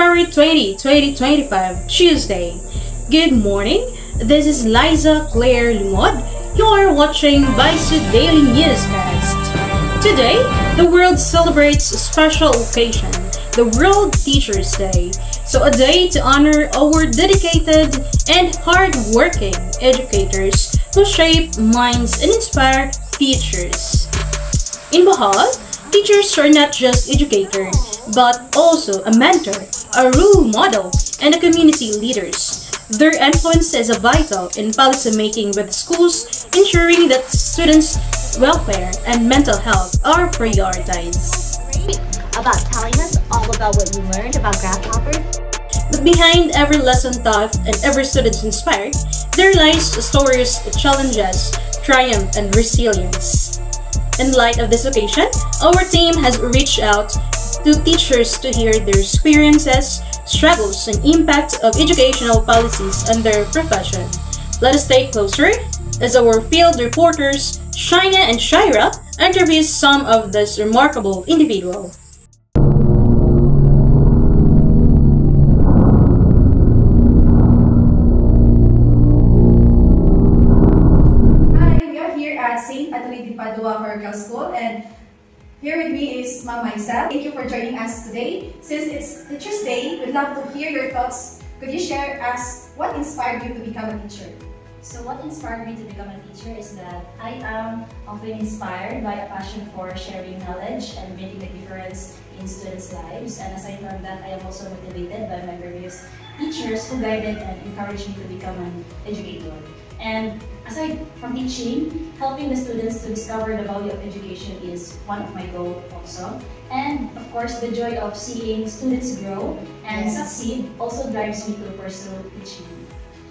February 20, 2025, Tuesday. Good morning, this is Liza Claire Lumod. You are watching Baisu Daily Newscast. Today, the world celebrates a special occasion, the World Teachers Day. So a day to honor our dedicated and hard-working educators who shape minds and inspire futures. In Bohol, teachers are not just educators, but also a mentor, a role model, and a community leaders. Their influence is vital in policy making with schools, ensuring that students' welfare and mental health are prioritized. About telling us all about what you learned about grasshoppers. But behind every lesson taught and every student inspired, there lies stories, challenges, triumph, and resilience. In light of this occasion, our team has reached out to teachers to hear their experiences, struggles, and impact of educational policies on their profession. Let us take closer as our field reporters, Shaina and Shaira, interview some of this remarkable individual. Hi, we are here at St. Atali de Padua Parochial School, and here with me is Ma'am Maisel. Thank you for joining us today. Since it's Teachers Day, we'd love to hear your thoughts. Could you share us what inspired you to become a teacher? So what inspired me to become a teacher is that I am often inspired by a passion for sharing knowledge and making a difference in students' lives. And aside from that, I am also motivated by my previous teachers who guided and encouraged me to become an educator. And aside from teaching, helping the students to discover the value of education is one of my goals also. And of course, the joy of seeing students grow and succeed also drives me to pursue teaching.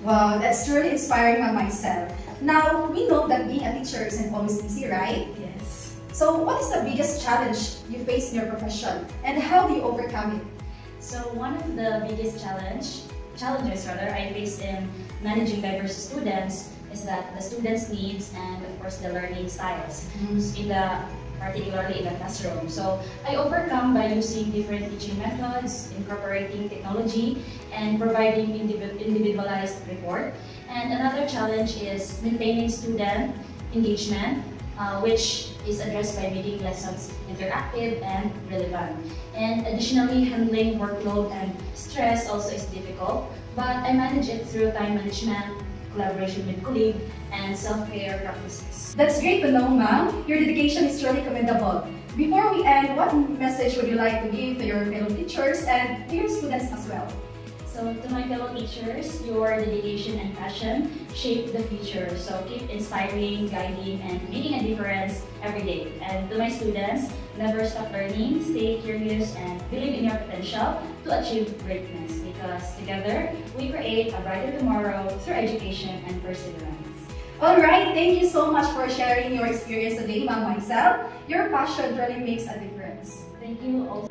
Wow, that's truly inspiring on myself. Now, we know that being a teacher isn't always easy, right? Yes. So, what is the biggest challenge you face in your profession, and how do you overcome it? So one of the biggest challenges I face in managing diverse students is that the students' needs and of course the learning styles, particularly in the classroom. So I overcome by using different teaching methods, incorporating technology, and providing individualized report. And another challenge is maintaining student engagement, which is addressed by making lessons interactive and relevant. And additionally, handling workload and stress also is difficult, but I manage it through time management, collaboration with colleagues, and self-care practices. That's great to know, ma'am. Your dedication is truly commendable. Before we end, what message would you like to give to your fellow teachers and to your students as well? So to my fellow teachers, your dedication and passion shape the future. So keep inspiring, guiding, and making a difference every day. And to my students, never stop learning, stay curious, and believe in your potential to achieve greatness. Because together, we create a brighter tomorrow through education and perseverance. Alright, thank you so much for sharing your experience today, Ma'am Maisel. Your passion really makes a difference. Thank you also.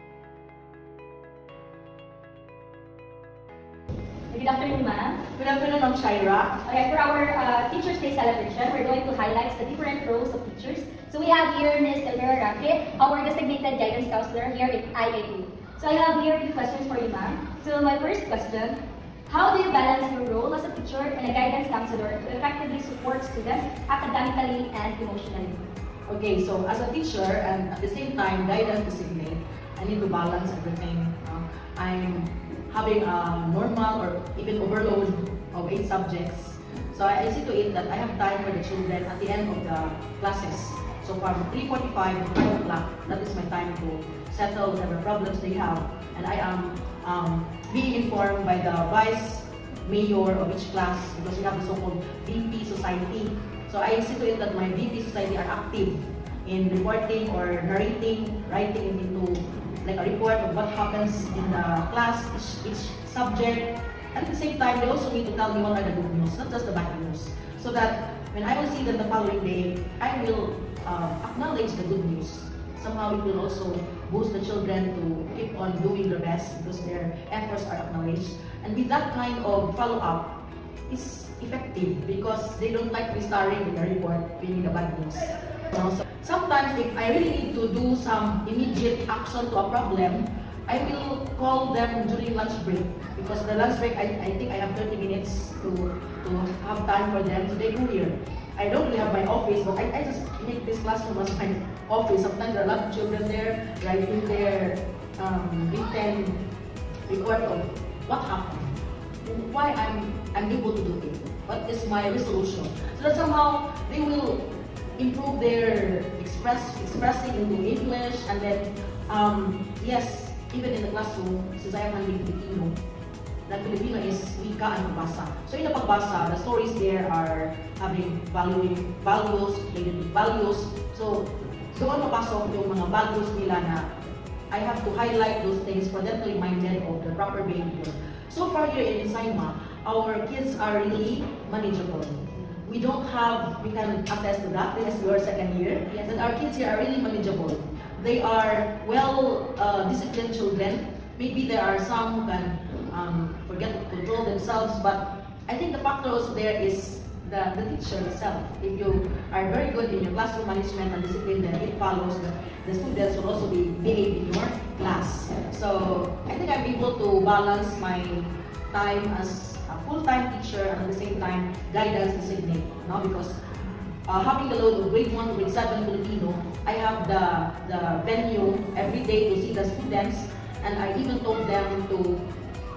Good afternoon, ma'am. Good afternoon, Ma'am Shaira. Okay, for our Teachers' Day celebration, we're going to highlight the different roles of teachers. So we have here Ms. Elvira Racket, our designated guidance counselor here at IAP. So I have here a few questions for you, ma'am. So my first question, how do you balance your role as a teacher and a guidance counselor to effectively support students academically and emotionally? Okay, so as a teacher and at the same time guidance designate, I need to balance everything. I'm having a normal or even overload of 8 subjects. So I see to it that I have time for the children at the end of the classes. So from 3:45 to 5 o'clock, that is my time to settle whatever problems they have. And I am being informed by the vice mayor of each class because we have the so-called VP society. So I see to it that my VP society are active in reporting or narrating, writing into like a report of what happens in the class, each subject. At the same time, they also need to tell me what are the good news, not just the bad news. So that when I will see them the following day, I will acknowledge the good news. Somehow it will also boost the children to keep on doing their best because their efforts are acknowledged. And with that kind of follow-up, it's effective because they don't like restarting in the report, being the bad news. So sometimes if I really need to do some immediate action to a problem, I will call them during lunch break because the lunch break, I think I have 30 minutes to have time for them. So they go here. I don't really have my office, but I just make this classroom as my office. Sometimes there are a lot of children there, writing their written report of what happened, why I'm able to do it, what is my resolution. So that somehow they will improve their expressing into English, and then yes, even in the classroom, since I am handling Filipino, that Filipino is wika and pagbasa. So in the pagbasa, the stories there are having values, related to values. So doon mapasok yung mga values nila na I have to highlight those things for them to be reminded of the proper behavior. So far here in Saima, our kids are really manageable. We don't have, we can attest to that, this is your second year, that our kids here are really manageable. They are well disciplined children. Maybe there are some who can forget to control themselves, but I think the factor also there is the teacher itself. If you are very good in your classroom management and discipline, then it follows the students will also behave in your class. So I think I'm able to balance my time as a full-time teacher and at the same time guidance designate. No? Because having the load of grade 1 to grade 7 Filipino, I have the venue every day to see the students, and I even told them to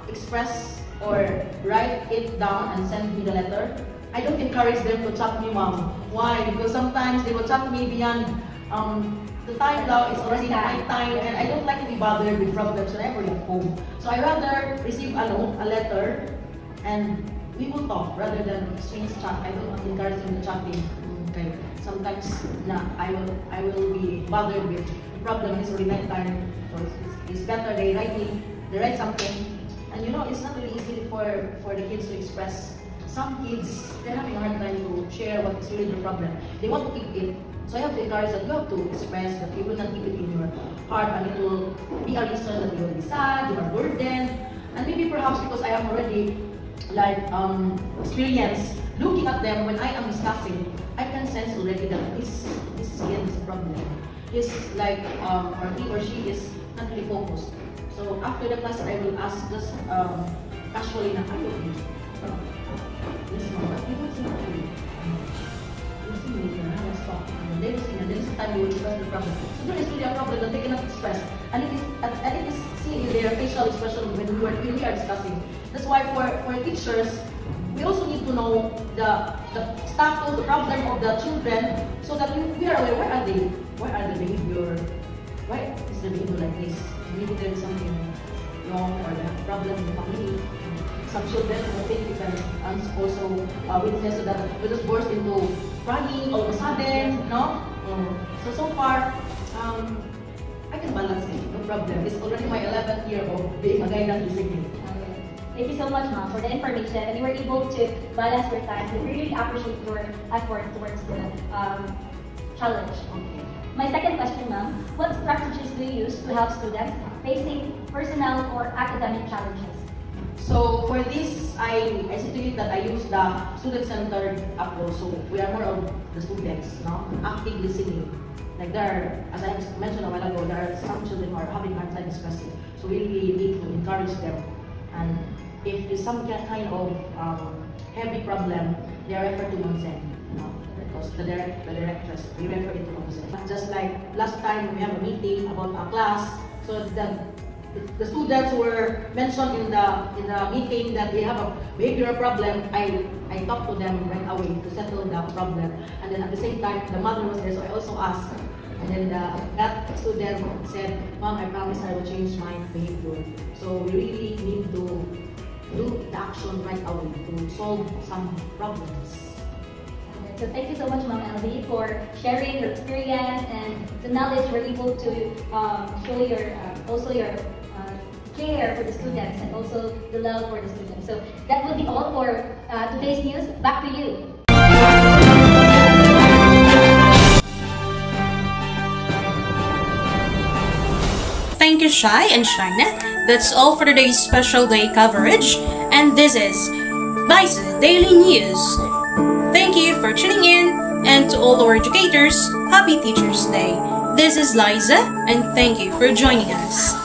express or write it down and send me the letter. I don't encourage them to chat me, Mom. Why? Because sometimes they will chat me beyond the time now. It's already night time, and I don't like to be bothered with problems whenever I'm home. So I rather receive a note, a letter, and we will talk rather than exchange chat. I don't encourage them to chatting. Okay. Sometimes I will be bothered with the problem. It's already night time, so it's better they write something, and you know it's not really easy for the kids to express. Some kids, they're having a hard time to share what is really the problem. They want to keep it. So I have to encourage that you have to express, that you will not keep it in your heart, and it will be a reason that you will be sad, you are burdened. And maybe perhaps because I am already like experienced looking at them when I am discussing, I can sense already that this kid is a problem. He's like, or he or she is not really focused. So after the class, I will ask just casually, are you okay? Yes, Mom, but you don't seem to be. You see me, let's talk. And then time you will express the problem. So there is really a problem that they cannot express. And it is seen in their facial expression when we are discussing. That's why for teachers, we also need to know the status, the problem of the children, so that we are aware, why are the behavior, why is the behavior like this? Maybe there is something wrong or the problem in the family. Some children will think we can also witness that we just burst into crying all of a sudden, no? So far, I can balance it, no problem. It's already my 11th year of being a guidance designate. Thank you so much, Mom, for the information, and you were able to balance your time. We really appreciate your effort towards the challenge. Okay. My second question, Ma'am, what strategies do you use to help students facing personal or academic challenges? So for this, I situate that I use the student-centered approach. So we are more of the students, no? Active listening. Like there are, as I mentioned a while ago, there are some children who are having hard time expressing. So we really need to encourage them. And if there's some kind of heavy problem, they are referred to Monsen. Because the directors, we refer it to Monsen. Just like last time we have a meeting about a class, so the students were mentioned in the meeting that they have a behavioral problem. I talked to them right away to settle the problem, and then at the same time the mother was there, so I also asked, and then that student said, "Mom, I promise I will change my behavior." So we really need to do the action right away to solve some problems. So thank you so much, Ma'am LB, for sharing your experience and the knowledge you were able to show your care for the students and also the love for the students. So that will be all for today's news. Back to you. Thank you, Shai and Shaina. That's all for today's special day coverage. And this is Bison Daily News. Thank you for tuning in, and to all our educators, Happy Teachers Day. This is Liza, and thank you for joining us.